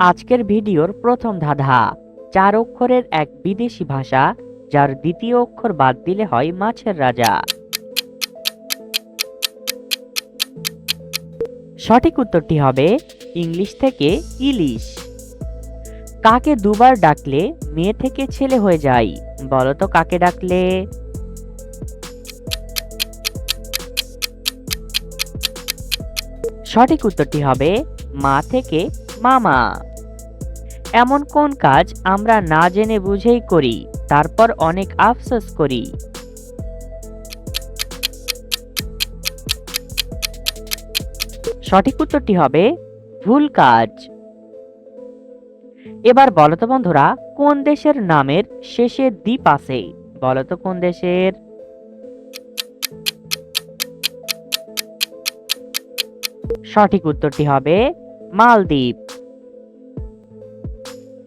আজকের ভিডিওর প্রথম ধাঁধা ৪ অক্ষরের এক বিদেশি ভাষা যার দ্বিতীয় অক্ষর বাদ দিলে হয় মাছের রাজা। সঠিক উত্তরটি হবে ইংলিশ থেকে ইলিশ। কাকে দুবার ডাকলে মেয়ে থেকে ছেলে হয়ে যায়? বলো তো কাকে ডাকলে? সঠিক উত্তরটি হবে মা থেকে মামা। এমন কোন কাজ আমরা না জেনে বুঝেই করি, তারপর অনেক আফসোস করি? সঠিক উত্তরটি হবে ভুল কাজ। এবার বলো তো বন্ধুরা, কোন দেশের নামের শেষে দ্বীপ আছে? বলো তো কোন দেশের? সঠিক উত্তরটি হবে মালদ্বীপ।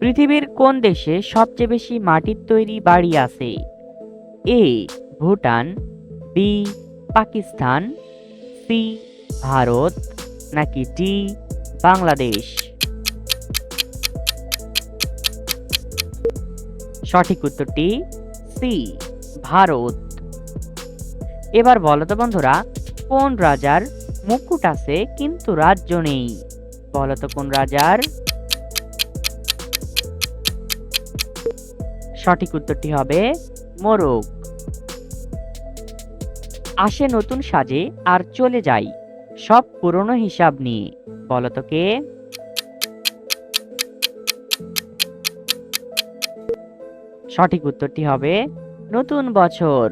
পৃথিবীর কোন দেশে সবচেয়ে বেশি মাটির তৈরি বাড়ি আছে? এ ভুটান, বি পাকিস্তান, সি ভারত, নাকি ডি বাংলাদেশ? সঠিক উত্তরটি সি ভারত। এবার বলো তো বন্ধুরা, কোন রাজার মুকুট আছে কিন্তু রাজ্য নেই? বলো তো কোন রাজার? সঠিক উত্তরটি হবে মোরগ। আসে নতুন সাজে আর চলে যাই সব পুরনো হিসাব নিয়ে, বলো তো কে? সঠিক উত্তরটি হবে নতুন বছর।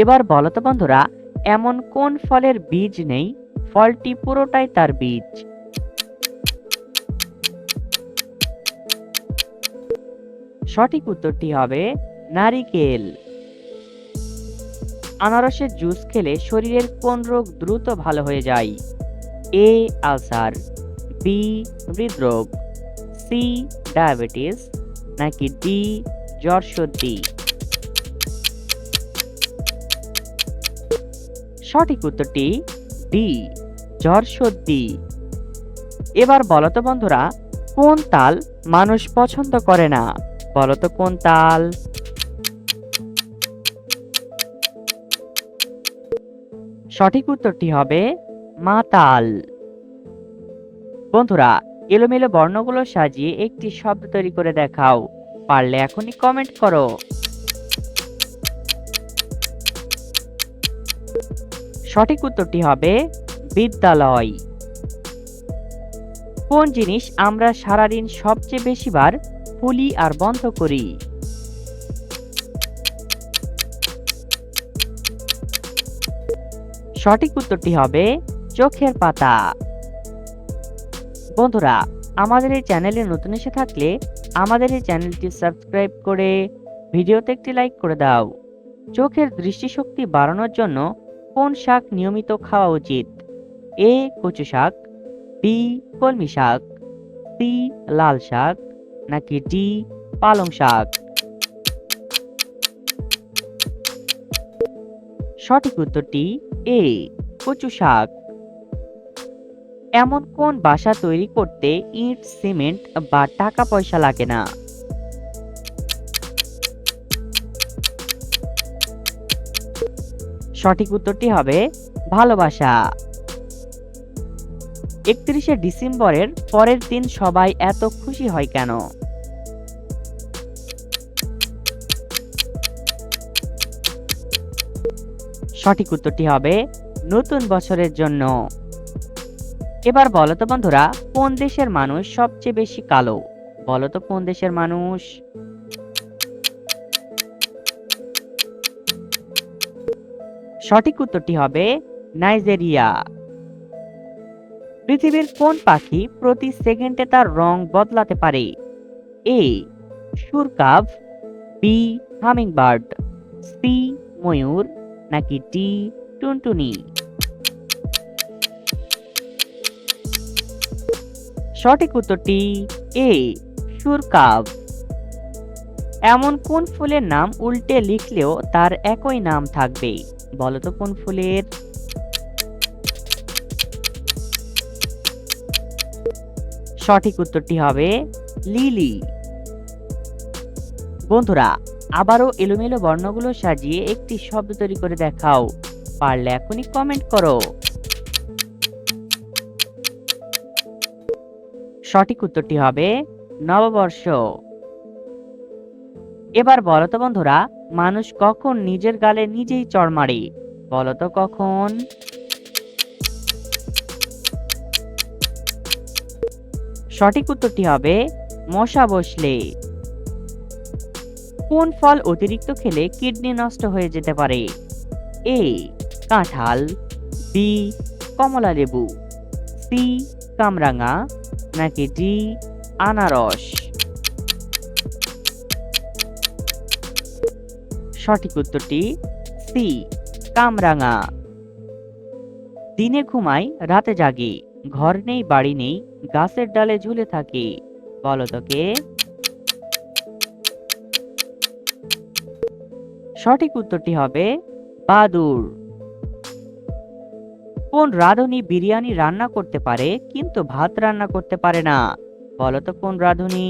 এবার বলো তো বন্ধুরা, এমন কোন ফলের বীজ নেই ফলটি পুরোটাই তার বীজ? সঠিক উত্তরটি হবে নারিকেল। আনারসের জুস খেলে শরীরের কোন রোগ দ্রুত ভালো হয়ে যায়? এ আলসার, বি হৃদরোগ, সি ডায়াবেটিস, নাকি ডি জ্বর সর্দি? সঠিক উত্তরটি ডি জ্বর সর্দি। এবার বলো তো বন্ধুরা, কোন তাল মানুষ পছন্দ করে না? বলো তো কোন তাল? সঠিক উত্তরটি হবে মাতাল। বন্ধুরা, এলোমেলো বর্ণগুলো সাজিয়ে একটি শব্দ তৈরি করে দেখাও, পারলে এখনই কমেন্ট করো। সঠিক উত্তরটি হবে বিদ্যালয়। কোন জিনিস আমরা সারাদিন সবচেয়ে বেশিবার খুলি আর বন্ধ করি? সঠিক উত্তরটি হবে চোখের পাতা। বন্ধুরা, আমাদের এই চ্যানেলে নতুন এসে থাকলে আমাদের এই চ্যানেলটি সাবস্ক্রাইব করে ভিডিওতে একটি লাইক করে দাও। চোখের দৃষ্টিশক্তি বাড়ানোর জন্য কোন শাক নিয়মিত খাওয়া উচিত? এ কচু শাক, বি কলমি শাক, সি লাল শাক, নাকি ডি পালং শাক? সঠিক উত্তরটি এ কচু শাক। এমন কোন বাসা তৈরি করতে ইট, সিমেন্ট বা টাকা পয়সা লাগে না? সঠিক উত্তরটি হবে ভালোবাসা। 31শে ডিসেম্বরের পরের দিন সবাই এত খুশি হয় কেন? সঠিক উত্তরটি হবে নতুন বছরের জন্য। এবার বলো তো বন্ধুরা, কোন দেশের মানুষ সবচেয়ে বেশি কালো? বলো তো কোন দেশের মানুষ? সঠিক উত্তরটি হবে নাইজেরিয়া। পৃথিবীর কোন পাখি প্রতি সেকেন্ডে তার রং বদলাতে পারে? এ শুঁড়কাভ, বি হামিংবার্ড, সি ময়ূর, নাকি ডি টুনটুনি? সঠিক উত্তরটি এ শুঁড়কাভ। এমন কোন ফুলের নাম উল্টে লিখলেও তার একই নাম থাকবে? বলো তো কোন ফুলের? সঠিক উত্তরটি হবে লিলি। বন্ধুরা, আবারও এলোমেলো বর্ণগুলো সাজিয়ে একটি শব্দ তৈরি করে দেখাও। পারলে এখনই কমেন্ট করো। সঠিক উত্তরটি হবে নববর্ষ। এবার বলো তো বন্ধুরা, মানুষ কখন নিজের গালে নিজেই চড় মারে? বলো তো কখন? সঠিক উত্তরটি হবে মশা বসলে। কোন ফল অতিরিক্ত খেলে কিডনি নষ্ট হয়ে যেতে পারে? এ কাঁঠাল, বি কমলা লেবু, সি কামরাঙা, নাকি ডি আনারস? সঠিক উত্তরটি সি কামরাঙা। দিনে ঘুমাই রাতে জাগি, ঘর নেই বাড়ি নেই, গাছের ডালে ঝুলে থাকি, বলো তো কে? সঠিক উত্তরটি হবে বাদুড়। কোন রাঁধুনি বিরিয়ানি রান্না করতে পারে কিন্তু ভাত রান্না করতে পারে না? বলো তো কোন রাঁধুনি?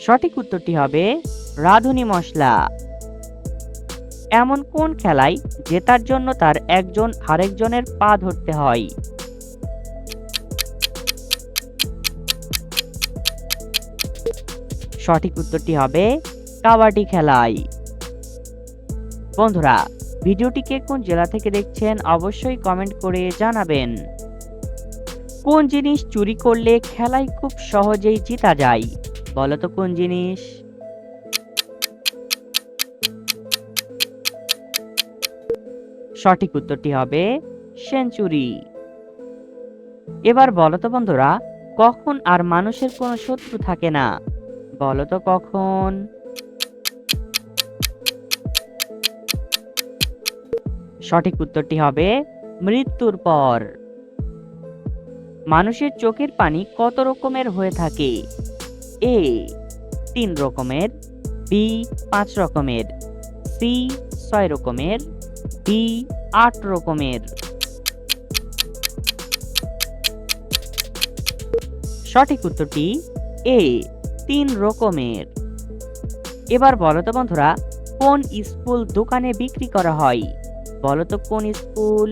সঠিক উত্তরটি হবে রাঁধুনি মশলা। এমন কোন খেলায় জেতার জন্য তার একজন আরেকজনের পা ধরতে হয়? সঠিক উত্তরটি হবে কাবাডি খেলায়। বন্ধুরা, ভিডিওটিকে কোন জেলা থেকে দেখছেন অবশ্যই কমেন্ট করে জানাবেন। কোন জিনিস চুরি করলে খেলায় খুব সহজেই জিতা যায়? বলো তো কোন জিনিস? সঠিক উত্তরটি হবে সেঞ্চুরি। এবার বলো তো বন্ধুরা, কখন আর মানুষের কোনো শত্রু থাকে না? বলো তো কখন? সঠিক উত্তরটি হবে মৃত্যুর পর। মানুষের চোখের পানি কত রকমের হয়ে থাকে? এ 3 রকমের, বি 5 রকমের, সি 6 রকমের, ডি 8 রকমের। সঠিক উত্তরটি এ 3 রকমের। এবার বলো তো বন্ধুরা, কোন স্কুল দোকানে বিক্রি করা হয়? বলো তো কোন স্কুল?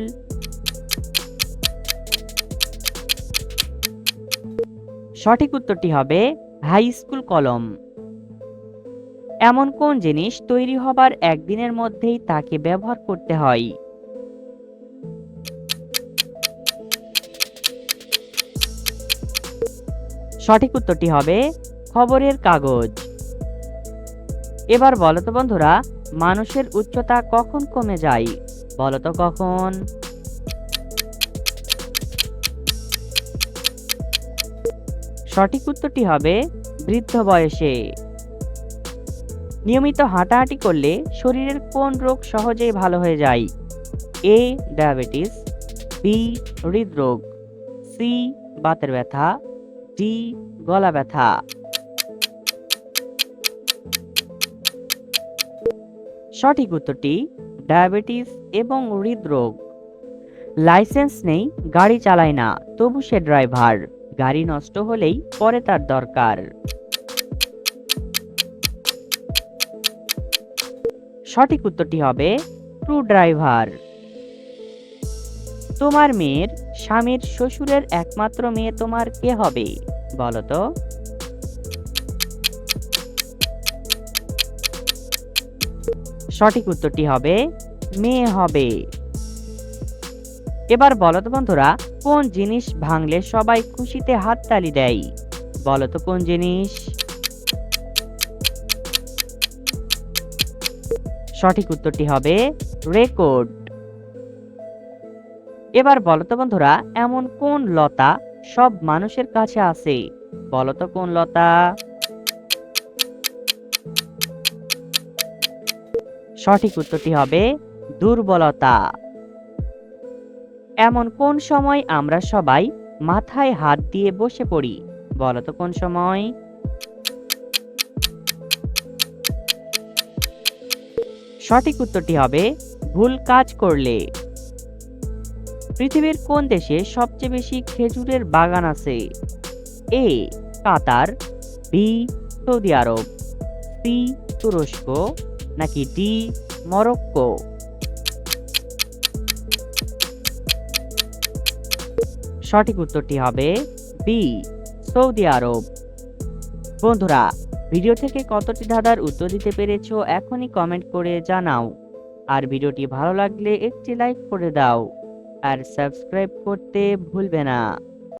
সঠিক উত্তরটি হবে হাই স্কুল কলম। এমন কোন জিনিস তৈরি হবার একদিনের মধ্যেই তাকে ব্যবহার করতে হয়? সঠিক উত্তরটি হবে খবরের কাগজ। এবার বলো তো বন্ধুরা, মানুষের উচ্চতা কখন কমে যায়? বলো তো কখন? সঠিক উত্তরটি হবে বৃদ্ধ বয়সে। নিয়মিত হাঁটাহাঁটি করলে শরীরের কোন রোগ সহজেই ভালো হয়ে যায়? এ ডায়াবেটিস, বি হৃদরোগ, সি বাতের ব্যথা, ডি গলা ব্যথা। সঠিক উত্তরটি ডায়াবেটিস এবং হৃদরোগ। লাইসেন্স নেই, গাড়ি চালায় না, তবু সে ড্রাইভার, গাড়ি নষ্ট হলেই পরে তার দরকার। সঠিক উত্তরটি হবে ট্রু ড্রাইভার। তোমার মেয়ের স্বামীর শ্বশুরের একমাত্র মেয়ে তোমার কে হবে? বলো তো? সঠিক উত্তরটি হবে মেয়ে হবে। এবার বলো তো বন্ধুরা, কোন জিনিস ভাঙলে সবাই খুশিতে হাততালি দেয়? বলো তো কোন জিনিস? সঠিক উত্তরটি হবে রেকর্ড। এবার বলো তো বন্ধুরা, এমন কোন লতা সব মানুষের কাছে আছে? বলো তো কোন লতা? সঠিক উত্তরটি হবে দুর্বলতা। এমন কোন সময় আমরা সবাই মাথায় হাত দিয়ে বসে পড়ি? বলো তো কোন সময়? সঠিক উত্তরটি হবে ভুল কাজ করলে। পৃথিবীর কোন দেশে সবচেয়ে বেশি খেজুরের বাগান আছে? এ কাতার, বি সৌদি আরব, সি তুরস্ক, নাকি ডি মরক্কো? সঠিক উত্তরটি হবে বি সৌদি আরব। বন্ধুরা, ভিডিও থেকে কতটি ধাঁধার উত্তর দিতে পেরেছো এখনই কমেন্ট করে জানাও। আর ভিডিওটি ভালো লাগলে একটি লাইক করে দাও আর সাবস্ক্রাইব করতে ভুলবে না।